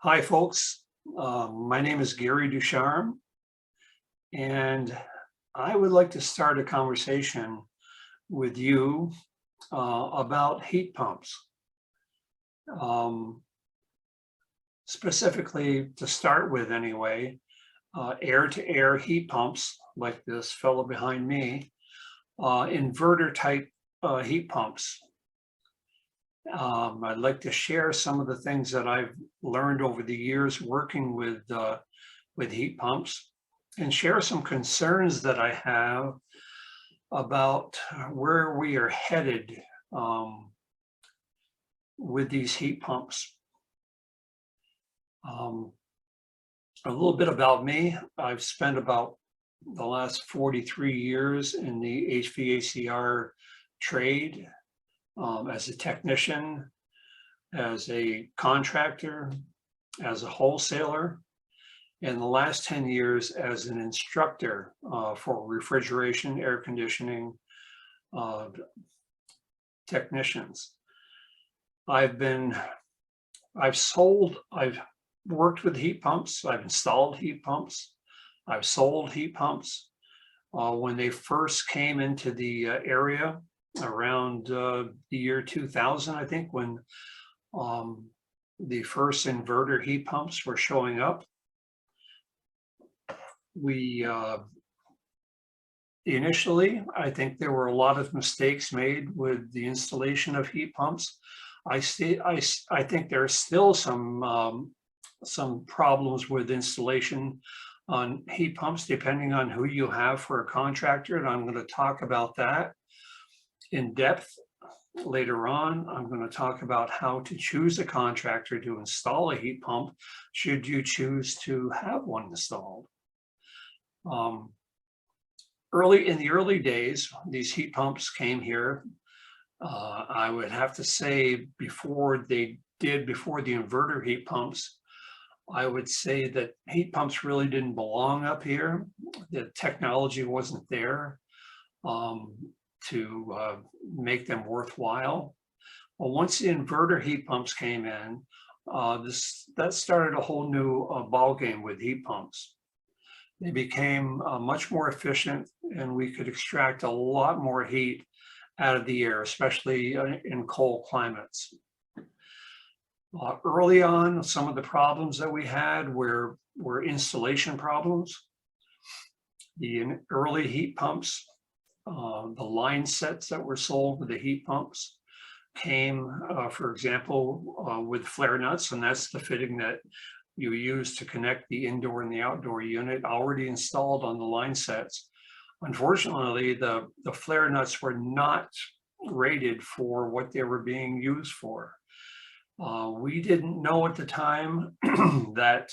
Hi, folks. My name is Gary Ducharme, and I would like to start a conversation with you about heat pumps. Um, Specifically, to start with anyway, air-to-air heat pumps like this fellow behind me, inverter type heat pumps. I'd like to share some of the things that I've learned over the years working with heat pumps and share some concerns that I have about where we are headed um, with these heat pumps. Um, a little bit about me. I've spent about the last 43 years in the HVACR trade as a technician, as a contractor, as a wholesaler, and the last 10 years as an instructor for refrigeration, air conditioning technicians. I've worked with heat pumps, I've installed heat pumps, I've sold heat pumps. When they first came into the area around the year 2000, I think, when the first inverter heat pumps were showing up, initially, I think there were a lot of mistakes made with the installation of heat pumps. I think there are still some problems with installation on heat pumps, depending on who you have for a contractor, and I'm going to talk about that in depth later on. I'm going to talk about how to choose a contractor to install a heat pump, should you choose to have one installed. In the early days, these heat pumps came here. I would have to say before the inverter heat pumps, I would say that heat pumps really didn't belong up here. The technology wasn't there to make them worthwhile. Well, once the inverter heat pumps came in, that started a whole new ball game with heat pumps. They became much more efficient, and we could extract a lot more heat out of the air, especially in cold climates. Early on, some of the problems that we had were installation problems. The early heat pumps, the line sets that were sold with the heat pumps came, for example, with flare nuts, and that's the fitting that you use to connect the indoor and the outdoor unit already installed on the line sets. Unfortunately, the flare nuts were not rated for what they were being used for. We didn't know at the time that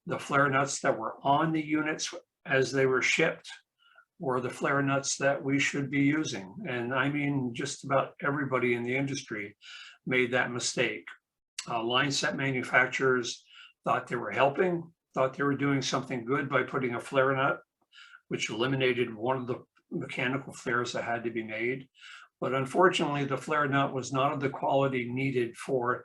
the flare nuts that were on the units as they were shipped were the flare nuts that we should be using. And I mean, just about everybody in the industry made that mistake. Line set manufacturers thought they were helping, thought they were doing something good by putting a flare nut, which eliminated one of the mechanical flares that had to be made. But unfortunately, the flare nut was not of the quality needed for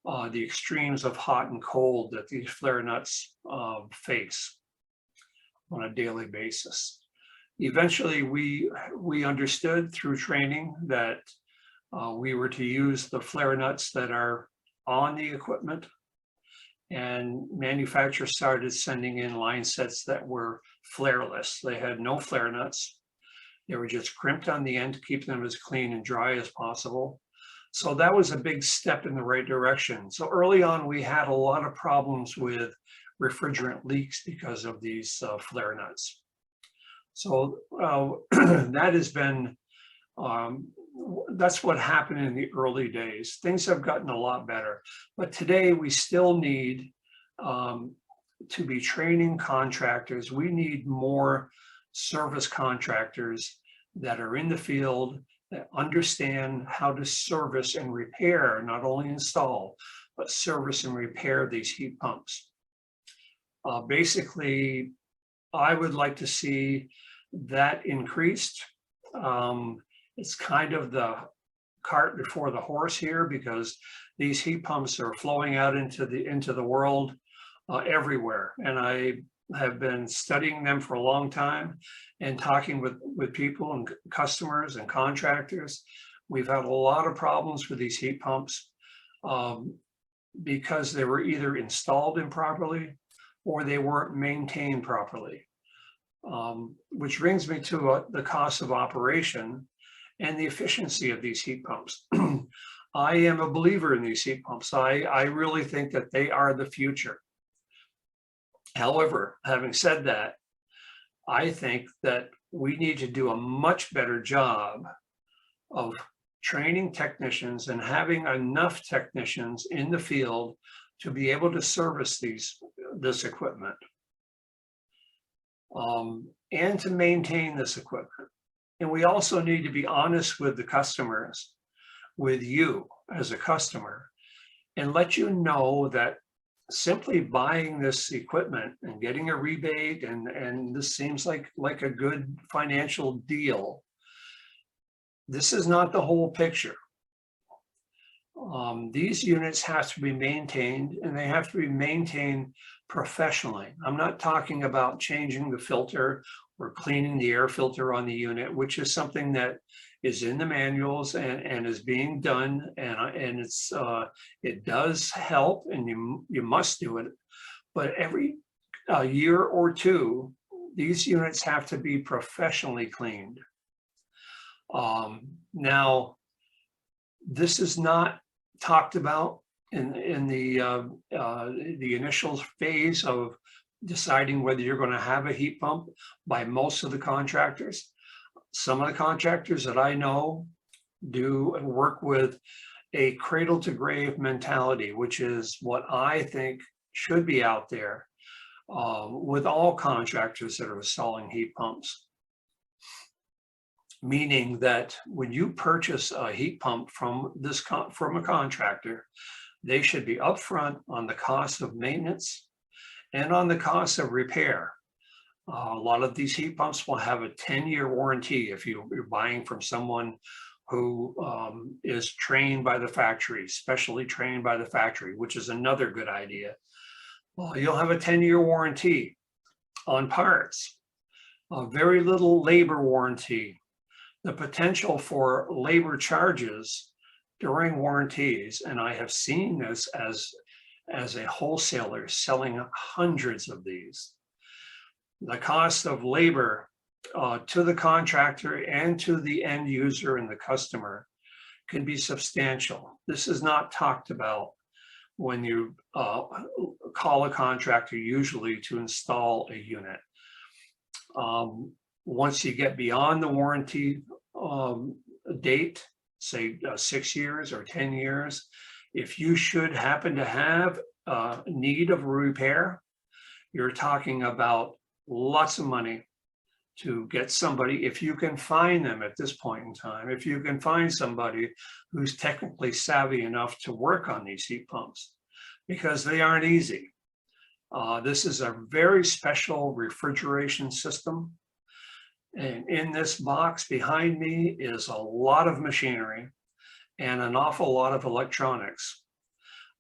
the extremes of hot and cold that these flare nuts face on a daily basis. Eventually, we understood through training that we were to use the flare nuts that are on the equipment, and manufacturers started sending in line sets that were flareless. They had no flare nuts. They were just crimped on the end to keep them as clean and dry as possible. So that was a big step in the right direction. So early on, we had a lot of problems with refrigerant leaks because of these flare nuts. So that has been, that's what happened in the early days. Things have gotten a lot better, but today we still need to be training contractors. We need more service contractors that are in the field, that understand how to service and repair, not only install, but service and repair these heat pumps. Basically, I would like to see that increased. It's kind of cart before the horse here, because these heat pumps are flowing out into the world everywhere. And I have been studying them for a long time and talking with people and customers and contractors. We've had a lot of problems with these heat pumps because they were either installed improperly or they weren't maintained properly. Which brings me to the cost of operation and the efficiency of these heat pumps. I am a believer in these heat pumps. I really think that they are the future. However, having said that, I think that we need to do a much better job of training technicians and having enough technicians in the field to be able to service this equipment and to maintain this equipment. And we also need to be honest with the customers, with you as a customer, and let you know that simply buying this equipment and getting a rebate, and this seems like a good financial deal, this is not the whole picture. These units have to be maintained, and they have to be maintained professionally. I'm not talking about changing the filter or cleaning the air filter on the unit, which is something that is in the manuals and is being done, and it does help, and you must do it. But every year or two, these units have to be professionally cleaned. Now, this is not talked about in the initial phase of deciding whether you're going to have a heat pump by most of the contractors. Some of the contractors that I know do and work with a cradle to grave mentality, which is what I think should be out there with all contractors that are installing heat pumps. Meaning that when you purchase a heat pump from a contractor, they should be upfront on the cost of maintenance and on the cost of repair. A lot of these heat pumps will have a 10-year warranty if you're buying from someone who is trained by the factory, specially trained by the factory, which is another good idea. Well, you'll have a 10-year warranty on parts, a very little labor warranty, the potential for labor charges during warranties. And I have seen this as a wholesaler selling hundreds of these. The cost of labor to the contractor and to the end user and the customer can be substantial. This is not talked about when you call a contractor, usually to install a unit. Once you get beyond the warranty date, say 6 years or 10 years, if you should happen to have need of a repair, you're talking about lots of money to get somebody, if you can find them at this point in time, if you can find somebody who's technically savvy enough to work on these heat pumps, because they aren't easy. This is a very special refrigeration system. And in this box behind me is a lot of machinery and an awful lot of electronics.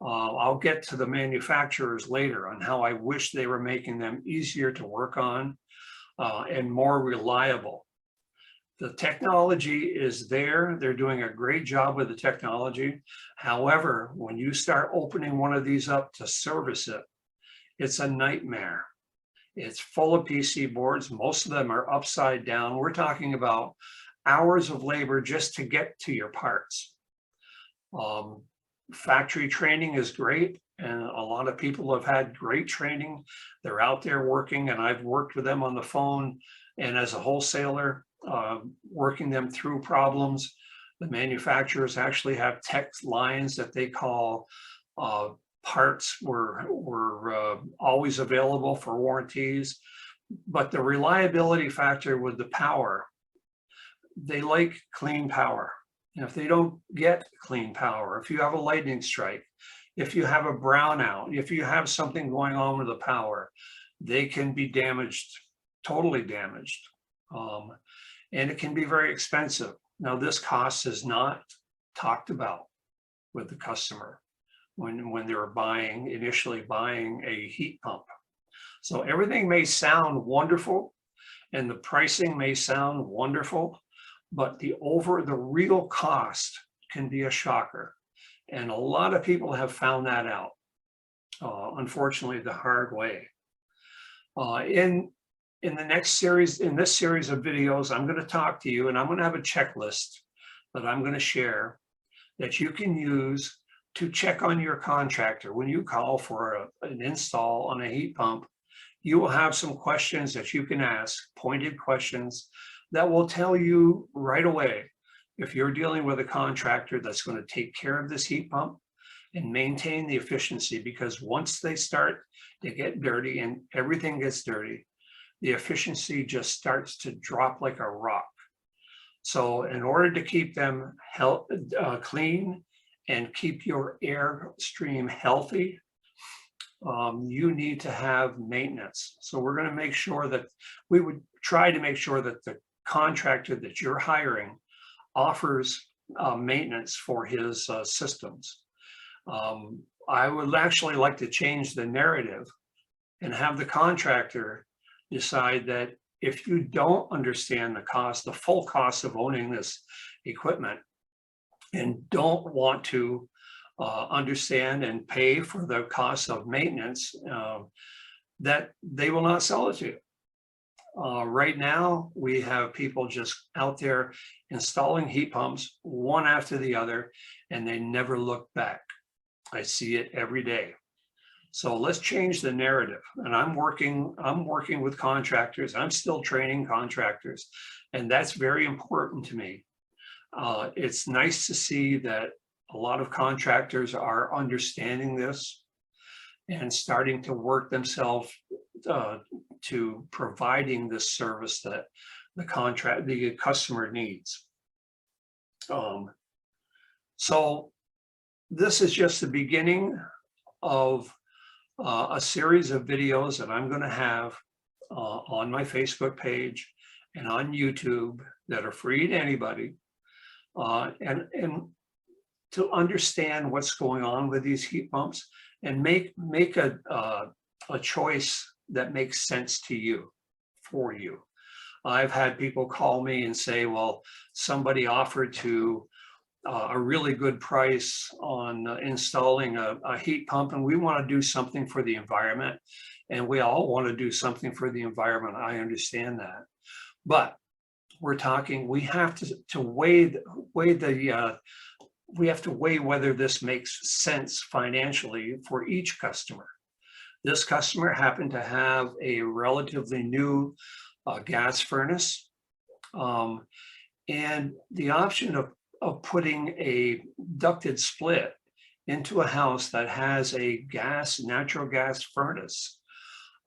I'll get to the manufacturers later on how I wish they were making them easier to work on and more reliable. The technology is there. They're doing a great job with the technology. However, when you start opening one of these up to service it, it's a nightmare. It's full of PC boards. Most of them are upside down. We're talking about hours of labor just to get to your parts. Factory training is great, and a lot of people have had great training. They're out there working, and I've worked with them on the phone and as a wholesaler, working them through problems. The manufacturers actually have tech lines that they call parts were always available for warranties, but the reliability factor with the power, they like clean power. And if they don't get clean power, if you have a lightning strike, if you have a brownout, if you have something going on with the power, they can be damaged, totally damaged. And it can be very expensive. Now, this cost is not talked about with the customer when they're initially buying a heat pump. So everything may sound wonderful and the pricing may sound wonderful, but the real cost can be a shocker. And a lot of people have found that out, unfortunately, the hard way. In this series of videos, I'm going to talk to you, and I'm going to have a checklist that I'm going to share that you can use to check on your contractor. When you call for an install on a heat pump, you will have some questions that you can ask, pointed questions that will tell you right away if you're dealing with a contractor that's going to take care of this heat pump and maintain the efficiency, because once they start to get dirty and everything gets dirty, the efficiency just starts to drop like a rock. So in order to keep them clean and keep your air stream healthy, you need to have maintenance. So we're going to make sure that we would try to make sure that the contractor that you're hiring offers maintenance for his systems. I would actually like to change the narrative and have the contractor decide that if you don't understand the full cost of owning this equipment and don't want to understand and pay for the cost of maintenance, that they will not sell it to you. Right now, we have people just out there installing heat pumps one after the other, and they never look back. I see it every day. So let's change the narrative. And I'm working with contractors. I'm still training contractors, and that's very important to me. It's nice to see that a lot of contractors are understanding this and starting to work themselves to providing this service that the customer needs. So this is just the beginning of a series of videos that I'm going to have on my Facebook page and on YouTube that are free to anybody, and to understand what's going on with these heat pumps and make a choice that makes sense to you, for you. I've had people call me and say, well, somebody offered to a really good price on installing a heat pump, and we want to do something for the environment, and we all want to do something for the environment. I understand that, but we're talking, we have to weigh whether this makes sense financially for each customer. This customer happened to have a relatively new gas furnace, and the option of putting a ducted split into a house that has a natural gas furnace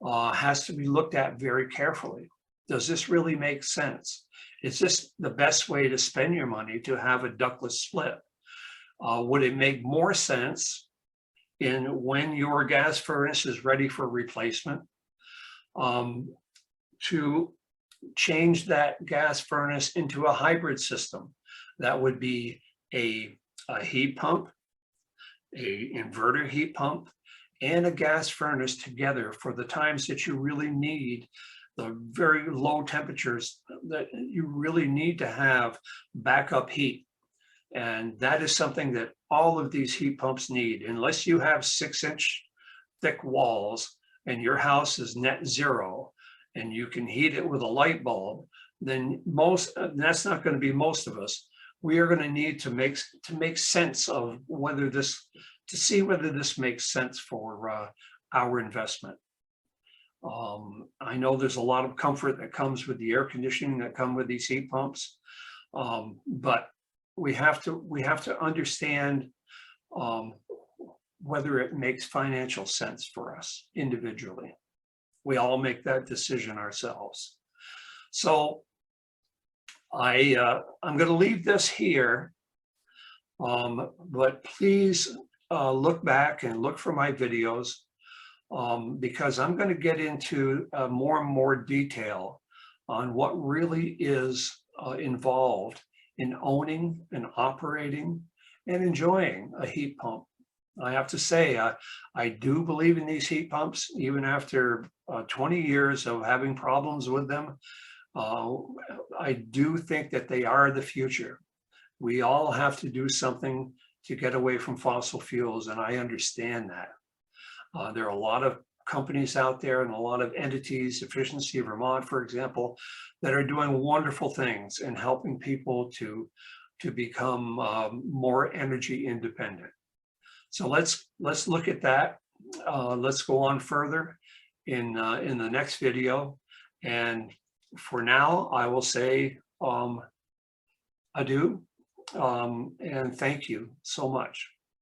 has to be looked at very carefully. Does this really make sense? Is this the best way to spend your money, to have a ductless split? Would it make more sense when your gas furnace is ready for replacement, to change that gas furnace into a hybrid system? That would be a heat pump, a inverter heat pump, and a gas furnace together for the times that you really need the very low temperatures, that you really need to have backup heat. And that is something that all of these heat pumps need. Unless you have 6-inch thick walls and your house is net zero and you can heat it with a light bulb, then that's not going to be most of us. We are going to need to make sense of to see whether this makes sense for our investment. I know there's a lot of comfort that comes with the air conditioning that come with these heat pumps, but we have to understand whether it makes financial sense for us individually. We all make that decision ourselves. So I'm going to leave this here, but please look back and look for my videos, because I'm going to get into more and more detail on what really is involved in owning and operating and enjoying a heat pump. I have to say, I do believe in these heat pumps, even after 20 years of having problems with them. Uh, I do think that they are the future. We all have to do something to get away from fossil fuels, and I understand that. There are a lot of companies out there and a lot of entities, Efficiency Vermont, for example, that are doing wonderful things and helping people to become more energy independent. So let's look at that. Let's go on further in the next video. And for now, I will say adieu, and thank you so much.